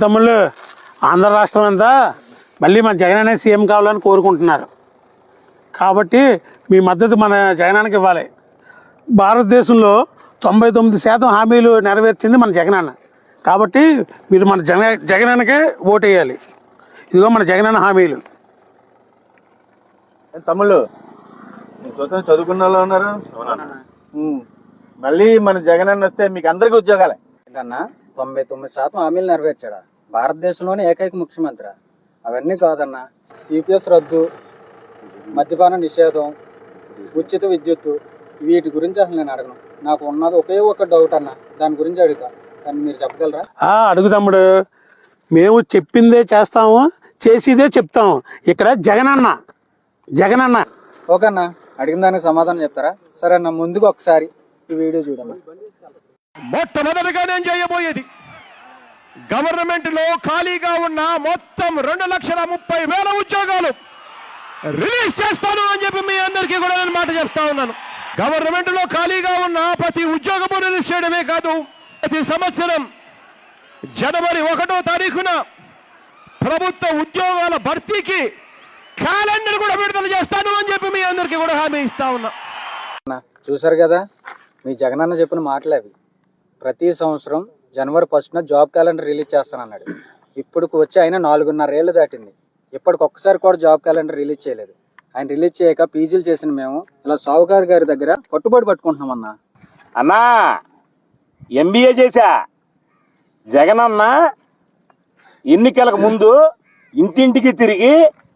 తమ్ముళ్ళు ఆంధ్ర రాష్ట్రం అంతా మళ్ళీ మన జగన్ సీఎం కావాలని కోరుకుంటున్నారు. కాబట్టి మీ మద్దతు మన జగనానికి ఇవ్వాలి. భారతదేశంలో 99% హామీలు నెరవేర్చింది మన జగనన్న. కాబట్టి మీరు మన జగనన్నకే ఓటు వేయాలి. ఇదిగో మన జగనన్న హామీలు. తమ్ముళ్ళు చదువుకున్న వాళ్ళు ఉన్నారు. మళ్ళీ మన జగనన్న వస్తే మీకు అందరికీ ఉద్యోగాలే. 99% హామీలు నెరవేర్చాడా? భారతదేశంలోనే ఏకైక ముఖ్యమంత్రి. అవన్నీ కాదన్నా, సిపిఎస్ రద్దు, మద్యపాన నిషేధం, ఉచిత విద్యుత్తు, వీటి గురించి అసలు నేను అడగను. నాకు ఉన్నది ఒకే ఒక డౌట్ అన్న, దాని గురించి అడుగుతా. దాన్ని మీరు చెప్పగలరా? అడుగు తమ్ముడు. మేము చెప్పిందే చేస్తాము, చేసేదే చెప్తాము. ఇక్కడ జగనన్న ఓకే అన్న, అడిగిన దానికి సమాధానం చెప్తారా? సరే అన్న, ముందుకు ఒకసారి ఈ వీడియో చూడమ్మా. మొట్టమొదటిగా నేను చేయబోయేది గవర్నమెంట్ లో ఖాళీగా ఉన్న మొత్తం 2,30,000 ఉద్యోగాలు రిలీజ్ చేస్తాను అని చెప్పి మీ అందరికీ కూడా నేను మాట చెప్తా ఉన్నాను. గవర్నమెంట్ లో ఖాళీగా ఉన్న ప్రతి ఉద్యోగము రిలీజ్ చేయడమే కాదు, ప్రతి సంవత్సరం జనవరి 1వ తారీఖున ప్రభుత్వ ఉద్యోగాల భర్తీకి క్యాలెండర్ కూడా విడుదల చేస్తాను అని చెప్పి మీ అందరికీ కూడా హామీ ఇస్తా ఉన్నా. చూసారు కదా, మీ జగనన్న చెప్పిన మాటలే అవి. ప్రతి సంవత్సరం జనవరి 1న జాబ్ క్యాలెండర్ రిలీజ్ చేస్తానన్నాడు. ఇప్పుడు వచ్చి ఆయన 4.5 ఏళ్ళు దాటింది. ఇప్పటికి ఒక్కసారి కూడా జాబ్ క్యాలెండర్ రిలీజ్ చేయలేదు. ఆయన రిలీజ్ చేయక పీజీలు చేసిన మేము ఇలా సావుకారు గారి దగ్గర పట్టుకుంటున్నామన్నా. అన్నా ఎంబీఏ చేశా. జగనన్న ఎన్నికలకు ముందు ఇంటింటికి తిరిగి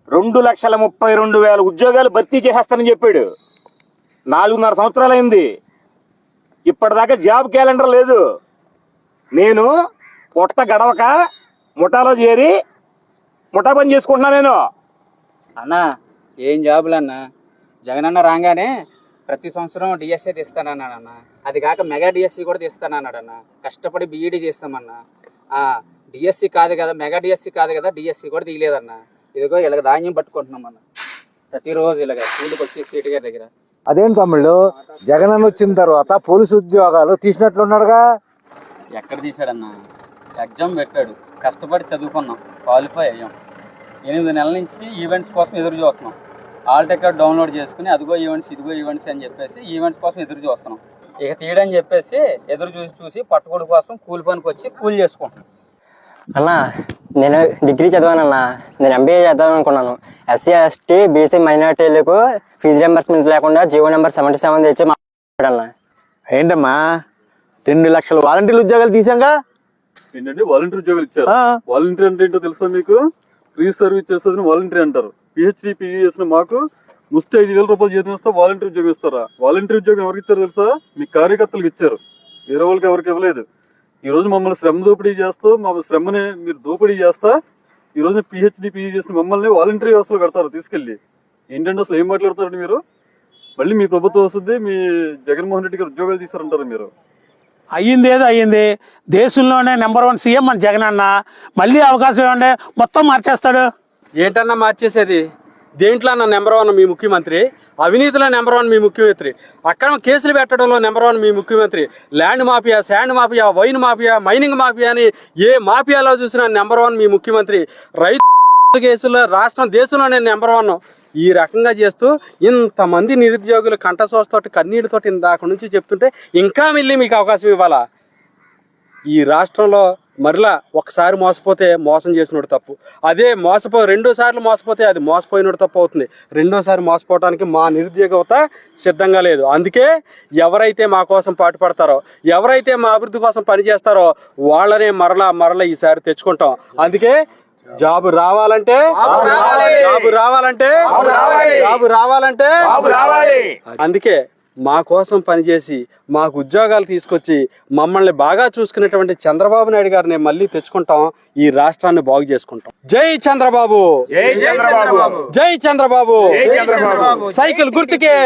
2,32,000 ఉద్యోగాలు భర్తీ చేసేస్తానని చెప్పాడు. 4.5 సంవత్సరాలైంది, ఇప్పటిదాకా జాబ్ క్యాలెండర్ లేదు. నేను పొట్ట గడవక ముఠాలో చేరి ముఠా పని చేసుకుంటున్నా. నేను అన్నా ఏం జాబులన్నా, జగనన్న రాగానే ప్రతి సంవత్సరం డిఎస్సీ తీస్తానన్నాడన్నా. అది కాక మెగా డిఎస్సీ కూడా తీస్తానన్నాడన్నా. కష్టపడి బీఈడీ చేస్తామన్నా. డిఎస్సీ కాదు కదా, మెగా డిఎస్సీ కాదు కదా, డిఎస్సీ కూడా తీయలేదన్నా. ఇదిగో ఇలాగ ధాన్యం పట్టుకుంటున్నామన్నా ప్రతిరోజు ఇలాగ స్కూల్కి వచ్చి సీటు గారి దగ్గర. అదేం తమ్ముళ్ళు, జగనన్న వచ్చిన తర్వాత పోలీసు ఉద్యోగాలు తీసినట్లున్నాడుగా. ఎక్కడ తీశాడన్నా? ఎగ్జామ్ పెట్టాడు, కష్టపడి చదువుకున్నాం, క్వాలిఫై అయ్యాం. 8 నెలల నుంచి ఈవెంట్స్ కోసం ఎదురు చూస్తున్నాం. ఆల్ టికెట్ డౌన్లోడ్ చేసుకుని అదిగో ఈవెంట్స్ ఇదిగో ఈవెంట్స్ అని చెప్పేసి ఈవెంట్స్ కోసం ఎదురు చూస్తున్నాం. ఇక తీయడని చెప్పేసి ఎదురు చూసి పట్టుకోడు కోసం కూలి పనికి వచ్చి కూలి చేసుకుంటున్నాం. అన్నా నేను డిగ్రీ చదివానన్నా. నేను ఎంబీఏ చేద్దాం అనుకున్నాను. ఎస్సీ ఎస్టీ బీసీ మైనార్టీలకు ఫీజు రింబర్స్మెంట్ లేకుండా జీవో నెంబర్ 77 తెచ్చి మాట్లాడన్నా. ఏంటమ్మా 2 లక్షల వాలంటీర్ ఉద్యోగాలు తీసాంగా. ఏంటంటే వాలంటీర్ ఉద్యోగాలు ఇచ్చారు. వాలంటీర్ అంటే ఏంటో తెలుసా మీకు? ఫ్రీ సర్వీస్ చేస్తుంది వాలంటీర్ అంటారు. పిహెచ్డి పీజీ చేసిన మాకు ముష్టి 5,000 రూపాయలు జీతం ఇస్తా వాలంటీర్ ఉద్యోగం ఇస్తారా? వాలంటీర్ ఉద్యోగం ఎవరికి ఇచ్చారు తెలుసా? మీ కార్యకర్తలకు ఇచ్చారు, వేరే వాళ్ళకి ఎవరికి ఇవ్వలేదు. ఈ రోజు మమ్మల్ని శ్రమ దోపిడీ చేస్తూ మా శ్రమని మీరు దోపిడీ చేస్తా ఈ రోజు పిహెచ్డి పీజీ చేసిన మమ్మల్ని వాలంటీర్ వ్యవస్థలో పెడతారు తీసుకెళ్లి. ఏంటంటే అసలు ఏం మాట్లాడతారండి మీరు? మళ్ళీ మీ ప్రభుత్వం వస్తుంది, మీ జగన్మోహన్ రెడ్డి గారు ఉద్యోగాలు తీస్తారంటారు మీరు. అయ్యింది. దేశంలోనే నెంబర్ 1 సీఎం మన జగనన్న. మళ్ళీ అవకాశం ఏమంటే మొత్తం మార్చేస్తాడు. ఏంటన్నా మార్చేసేది? దేంట్లో అన్న నెంబర్ 1 మీ ముఖ్యమంత్రి? అవినీతిలో నెంబర్ 1 మీ ముఖ్యమంత్రి. అక్రమ కేసులు పెట్టడంలో నెంబర్ 1 మీ ముఖ్యమంత్రి. Land mafia, sand mafia, wine mafia, mining mafia అని ఏ మాఫియాలో చూసినా నెంబర్ 1 మీ ముఖ్యమంత్రి. రైతు కేసుల్లో రాష్ట్రం దేశంలోనే నెంబర్ 1. ఈ రకంగా చేస్తూ ఇంతమంది నిరుద్యోగులు కంఠశోషతోటి కన్నీటితోటి ఇందాక నుంచి చెప్తుంటే ఇంకా మళ్ళీ మీకు అవకాశం ఇవ్వాలా? ఈ రాష్ట్రంలో మరలా ఒకసారి మోసపోతే మోసం చేసినోడు తప్పు. అదే 2 సార్లు మోసపోతే అది మోసపోయినోడు తప్పు అవుతుంది. 2వ సారి మోసపోవడానికి మా నిరుద్యోగత సిద్ధంగా లేదు. అందుకే ఎవరైతే మా కోసం పాటుపడతారో, ఎవరైతే మా అభివృద్ధి కోసం పనిచేస్తారో వాళ్ళనే మరలా ఈసారి తెచ్చుకుంటాం. అందుకే జాబ్ రావాలంటే అందుకే మా కోసం పనిచేసి మాకు ఉద్యోగాలు తీసుకొచ్చి మమ్మల్ని బాగా చూసుకునేటువంటి చంద్రబాబు నాయుడు గారిని మళ్ళీ తెచ్చుకుంటాం. ఈ రాష్ట్రాన్ని బాగు చేసుకుంటాం. జై చంద్రబాబు, జై చంద్రబాబు. సైకిల్ గుర్తుకే.